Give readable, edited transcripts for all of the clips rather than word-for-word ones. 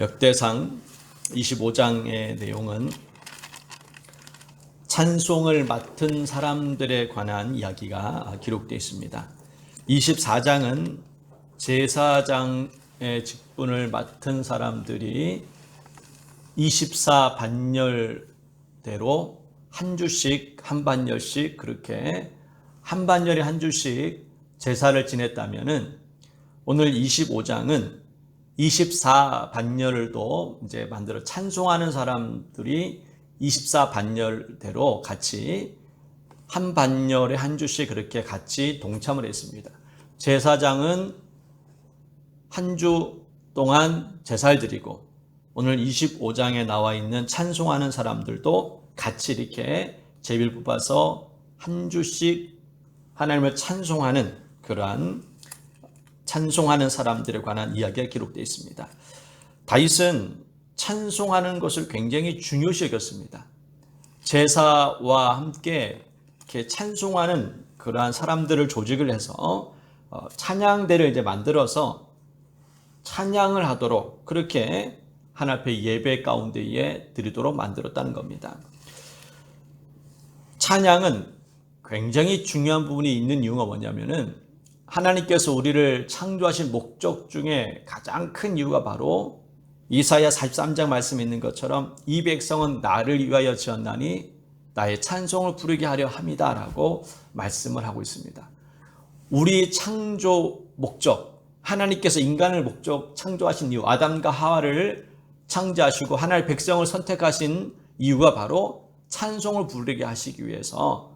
역대상 25장의 내용은 찬송을 맡은 사람들에 관한 이야기가 기록되어 있습니다. 24장은 제사장의 직분을 맡은 사람들이 24반열대로 한 주씩 한 반열씩 그렇게 한 반열에 한 주씩 제사를 지냈다면은 오늘 25장은 24반열을 또 이제 만들어 찬송하는 사람들이 24반열대로 같이 한 반열에 한 주씩 그렇게 같이 동참을 했습니다. 제사장은 한 주 동안 제사를 드리고 오늘 25장에 나와 있는 찬송하는 사람들도 같이 이렇게 제비를 뽑아서 한 주씩 하나님을 찬송하는 그러한 찬송하는 사람들에 관한 이야기가 기록되어 있습니다. 다윗은 찬송하는 것을 굉장히 중요시 여겼습니다. 제사와 함께 이렇게 찬송하는 그러한 사람들을 조직을 해서 찬양대를 이제 만들어서 찬양을 하도록 그렇게 하나님 앞에 예배 가운데에 드리도록 만들었다는 겁니다. 찬양은 굉장히 중요한 부분이 있는 이유가 뭐냐면은 하나님께서 우리를 창조하신 목적 중에 가장 큰 이유가 바로 이사야 43장 말씀에 있는 것처럼 이 백성은 나를 위하여 지었나니 나의 찬송을 부르게 하려 함이다 라고 말씀을 하고 있습니다. 우리 창조 목적, 하나님께서 인간을 목적 창조하신 이유, 아담과 하와를 창조하시고 하나님의 백성을 선택하신 이유가 바로 찬송을 부르게 하시기 위해서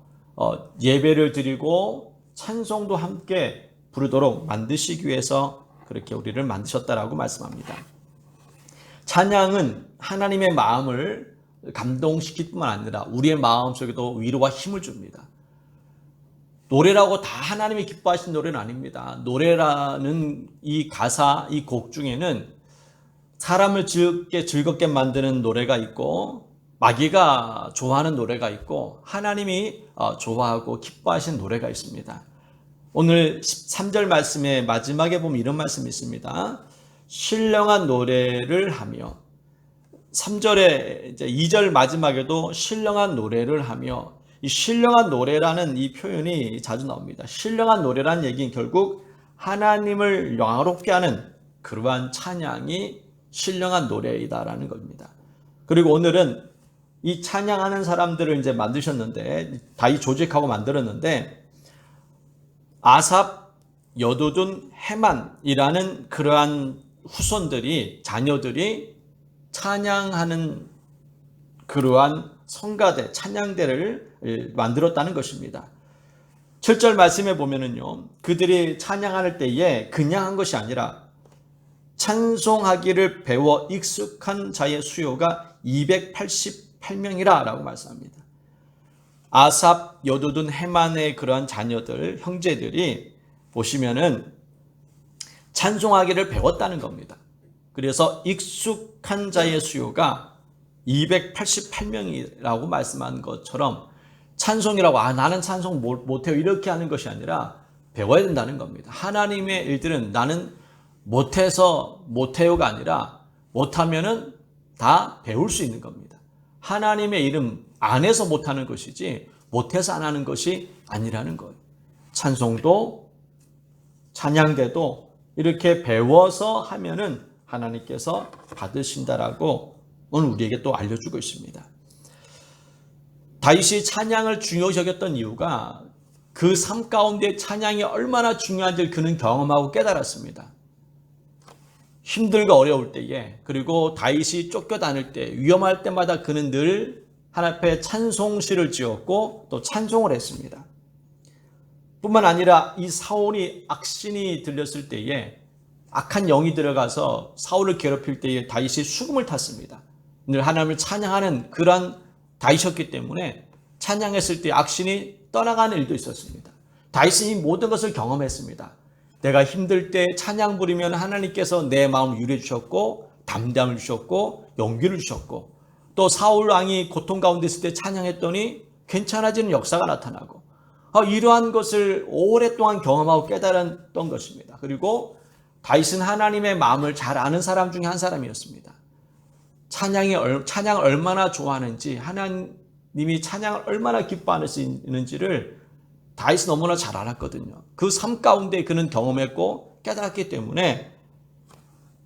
예배를 드리고 찬송도 함께 부르도록 만드시기 위해서 그렇게 우리를 만드셨다라고 말씀합니다. 찬양은 하나님의 마음을 감동시킬 뿐만 아니라 우리의 마음속에도 위로와 힘을 줍니다. 노래라고 다 하나님이 기뻐하신 노래는 아닙니다. 노래라는 이 가사, 이 곡 중에는 사람을 즐겁게 만드는 노래가 있고 마귀가 좋아하는 노래가 있고 하나님이 좋아하고 기뻐하시는 노래가 있습니다. 오늘 13절 말씀의 마지막에 보면 이런 말씀이 있습니다. 신령한 노래를 하며 3절에 이제 2절 마지막에도 신령한 노래를 하며 이 신령한 노래라는 이 표현이 자주 나옵니다. 신령한 노래라는 얘기는 결국 하나님을 영화롭게 하는 그러한 찬양이 신령한 노래이다라는 겁니다. 그리고 오늘은 이 찬양하는 사람들을 이제 만드셨는데 다윗 조직하고 만들었는데 아삽, 여두둔, 헤만이라는 그러한 후손들이 자녀들이 찬양하는 그러한 성가대, 찬양대를 만들었다는 것입니다. 7절 말씀에 보면은요, 그들이 찬양할 때에 그냥 한 것이 아니라 찬송하기를 배워 익숙한 자의 수요가 288명이라 라고 말씀합니다. 아삽, 여두둔, 헤만의 그러한 자녀들, 형제들이 보시면은 찬송하기를 배웠다는 겁니다. 그래서 익숙한 자의 수요가 288명이라고 말씀한 것처럼 찬송이라고 나는 찬송 못해요 이렇게 하는 것이 아니라 배워야 된다는 겁니다. 하나님의 일들은 나는 못해서 못해요가 아니라 못하면은 다 배울 수 있는 겁니다. 하나님의 이름 안에서 못하는 것이지 못해서 안 하는 것이 아니라는 거예요. 찬송도 찬양대도 이렇게 배워서 하면은 하나님께서 받으신다라고 오늘 우리에게 또 알려주고 있습니다. 다윗이 찬양을 중요시 여겼던 이유가 그 삶 가운데 찬양이 얼마나 중요한지를 그는 경험하고 깨달았습니다. 힘들고 어려울 때에 그리고 다윗이 쫓겨다닐 때 위험할 때마다 그는 늘 하나님 앞에 찬송시를 지었고 또 찬송을 했습니다. 뿐만 아니라 이 사울이 악신이 들렸을 때에 악한 영이 들어가서 사울을 괴롭힐 때에 다윗이 수금을 탔습니다. 늘 하나님을 찬양하는 그런 다윗이었기 때문에 찬양했을 때 악신이 떠나가는 일도 있었습니다. 다윗은 이 모든 것을 경험했습니다. 내가 힘들 때 찬양 부리면 하나님께서 내 마음을 유리해 주셨고 담대함을 주셨고 용기를 주셨고 또 사울 왕이 고통 가운데 있을 때 찬양했더니 괜찮아지는 역사가 나타나고 이러한 것을 오랫동안 경험하고 깨달았던 것입니다. 그리고 다윗은 하나님의 마음을 잘 아는 사람 중에 한 사람이었습니다. 찬양을 얼마나 좋아하는지, 하나님이 찬양을 얼마나 기뻐하시는지를 다윗은 너무나 잘 알았거든요. 그 삶 가운데 그는 경험했고 깨달았기 때문에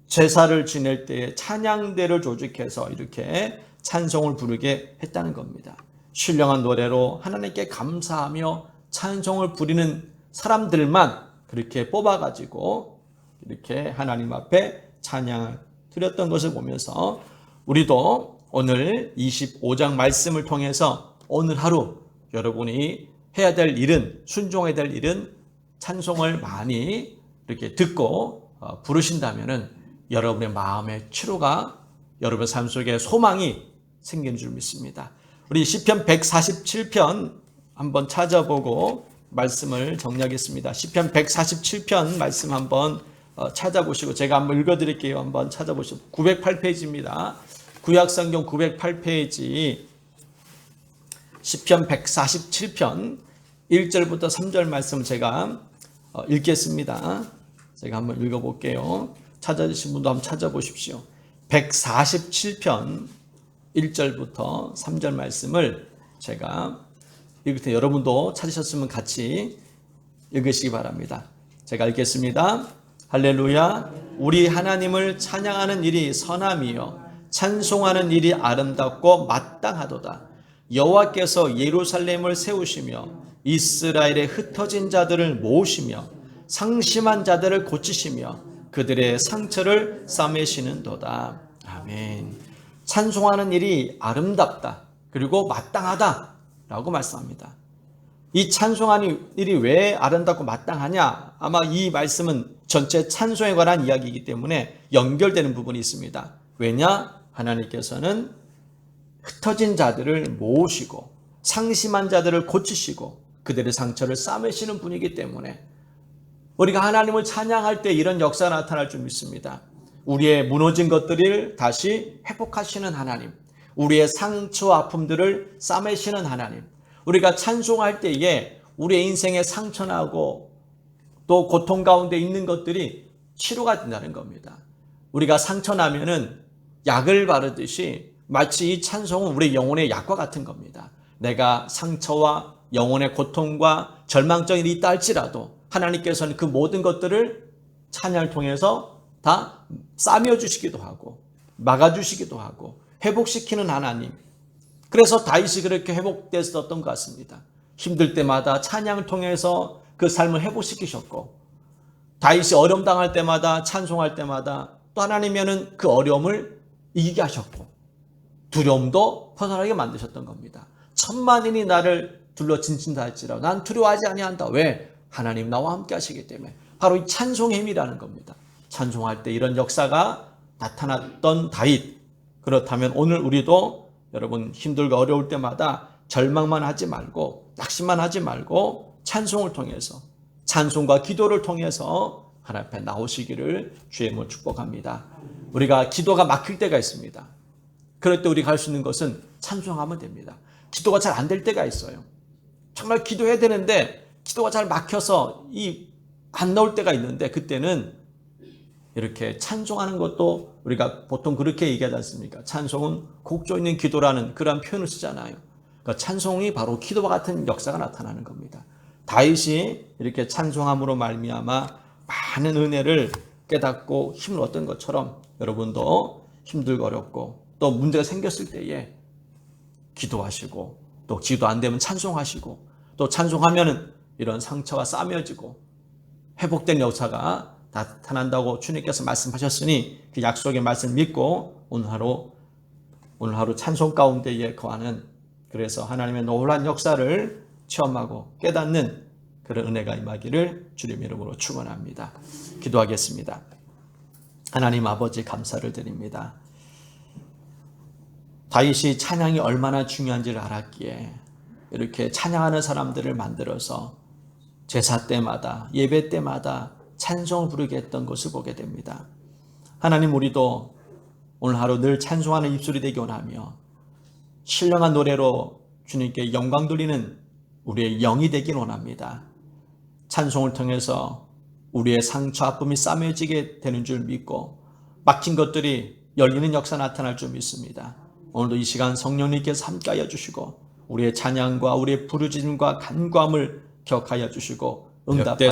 제사를 지낼 때에 찬양대를 조직해서 이렇게 찬송을 부르게 했다는 겁니다. 신령한 노래로 하나님께 감사하며 찬송을 부리는 사람들만 그렇게 뽑아가지고 이렇게 하나님 앞에 찬양을 드렸던 것을 보면서 우리도 오늘 25장 말씀을 통해서 오늘 하루 여러분이 해야 될 일은, 순종해야 될 일은 찬송을 많이 이렇게 듣고 부르신다면은 여러분의 마음의 치료가, 여러분의 삶 속에 소망이 생기는 줄 믿습니다. 우리 시편 147편 한번 찾아보고 말씀을 정리하겠습니다. 시편 147편 말씀 한번 찾아보시고 제가 한번 읽어드릴게요. 한번 찾아보시고 908페이지입니다. 구약성경 908페이지 시편 147편 1절부터 3절 말씀 제가 읽겠습니다. 제가 한번 읽어볼게요. 찾아주신 분도 한번 찾아보십시오. 147편 1절부터 3절 말씀을 제가 읽을 때 여러분도 찾으셨으면 같이 읽으시기 바랍니다. 제가 읽겠습니다. 할렐루야. 우리 하나님을 찬양하는 일이 선함이요 찬송하는 일이 아름답고 마땅하도다. 여호와께서 예루살렘을 세우시며 이스라엘의 흩어진 자들을 모으시며 상심한 자들을 고치시며 그들의 상처를 싸매시는도다. 아멘. 찬송하는 일이 아름답다. 그리고 마땅하다. 라고 말씀합니다. 이 찬송하는 일이 왜 아름답고 마땅하냐? 아마 이 말씀은 전체 찬송에 관한 이야기이기 때문에 연결되는 부분이 있습니다. 왜냐? 하나님께서는 흩어진 자들을 모으시고 상심한 자들을 고치시고 그들의 상처를 싸매시는 분이기 때문에 우리가 하나님을 찬양할 때 이런 역사가 나타날 줄 믿습니다. 우리의 무너진 것들을 다시 회복하시는 하나님, 우리의 상처 아픔들을 싸매시는 하나님, 우리가 찬송할 때에 우리의 인생에 상처나고 또 고통 가운데 있는 것들이 치료가 된다는 겁니다. 우리가 상처나면은 약을 바르듯이 마치 이 찬송은 우리 영혼의 약과 같은 겁니다. 내가 상처와 영혼의 고통과 절망적인 일이 있다 할지라도 하나님께서는 그 모든 것들을 찬양을 통해서 다 싸매주시기도 하고 막아주시기도 하고 회복시키는 하나님. 그래서 다윗이 그렇게 회복됐었던 것 같습니다. 힘들 때마다 찬양을 통해서 그 삶을 회복시키셨고 다윗이 어려움 당할 때마다 찬송할 때마다 또 하나님께서는 그 어려움을 이기게 하셨고 두려움도 벗어나게 만드셨던 겁니다. 천만인이 나를 둘러 진친다 할지라도 난 두려워하지 아니한다. 왜? 하나님 나와 함께 하시기 때문에. 바로 이 찬송의 힘이라는 겁니다. 찬송할 때 이런 역사가 나타났던 다윗. 그렇다면 오늘 우리도 여러분 힘들고 어려울 때마다 절망만 하지 말고 낙심만 하지 말고 찬송을 통해서 찬송과 기도를 통해서 하나님 앞에 나오시기를 주의 이름으로 축복합니다. 우리가 기도가 막힐 때가 있습니다. 그럴 때 우리가 할 수 있는 것은 찬송하면 됩니다. 기도가 잘 안 될 때가 있어요. 정말 기도해야 되는데 기도가 잘 막혀서 안 나올 때가 있는데 그때는 이렇게 찬송하는 것도 우리가 보통 그렇게 얘기하지 않습니까? 찬송은 곡조 있는 기도라는 그런 표현을 쓰잖아요. 그러니까 찬송이 바로 기도와 같은 역사가 나타나는 겁니다. 다윗이 이렇게 찬송함으로 말미암아 많은 은혜를 깨닫고 힘을 얻은 것처럼 여러분도 힘들고 어렵고 또 문제가 생겼을 때에 기도하시고 또 기도 안 되면 찬송하시고 또 찬송하면은 이런 상처가 싸매어지고 회복된 역사가 나타난다고 주님께서 말씀하셨으니 그 약속의 말씀 믿고 오늘 하루 찬송 가운데에 거하는 그래서 하나님의 놀라운 역사를 체험하고 깨닫는 그런 은혜가 임하기를 주님 이름으로 축원합니다. 기도하겠습니다. 하나님 아버지 감사를 드립니다. 다윗이 찬양이 얼마나 중요한지를 알았기에 이렇게 찬양하는 사람들을 만들어서 제사 때마다 예배 때마다 찬송을 부르게 했던 것을 보게 됩니다. 하나님 우리도 오늘 하루 늘 찬송하는 입술이 되기 원하며 신령한 노래로 주님께 영광 돌리는 우리의 영이 되길 원합니다. 찬송을 통해서 우리의 상처 아픔이 싸매지게 되는 줄 믿고 막힌 것들이 열리는 역사 나타날 줄 믿습니다. 오늘도 이 시간 성령님께서 함께하여 주시고 우리의 찬양과 우리의 부르짖음과 간구함을 격하여 주시고 응답하여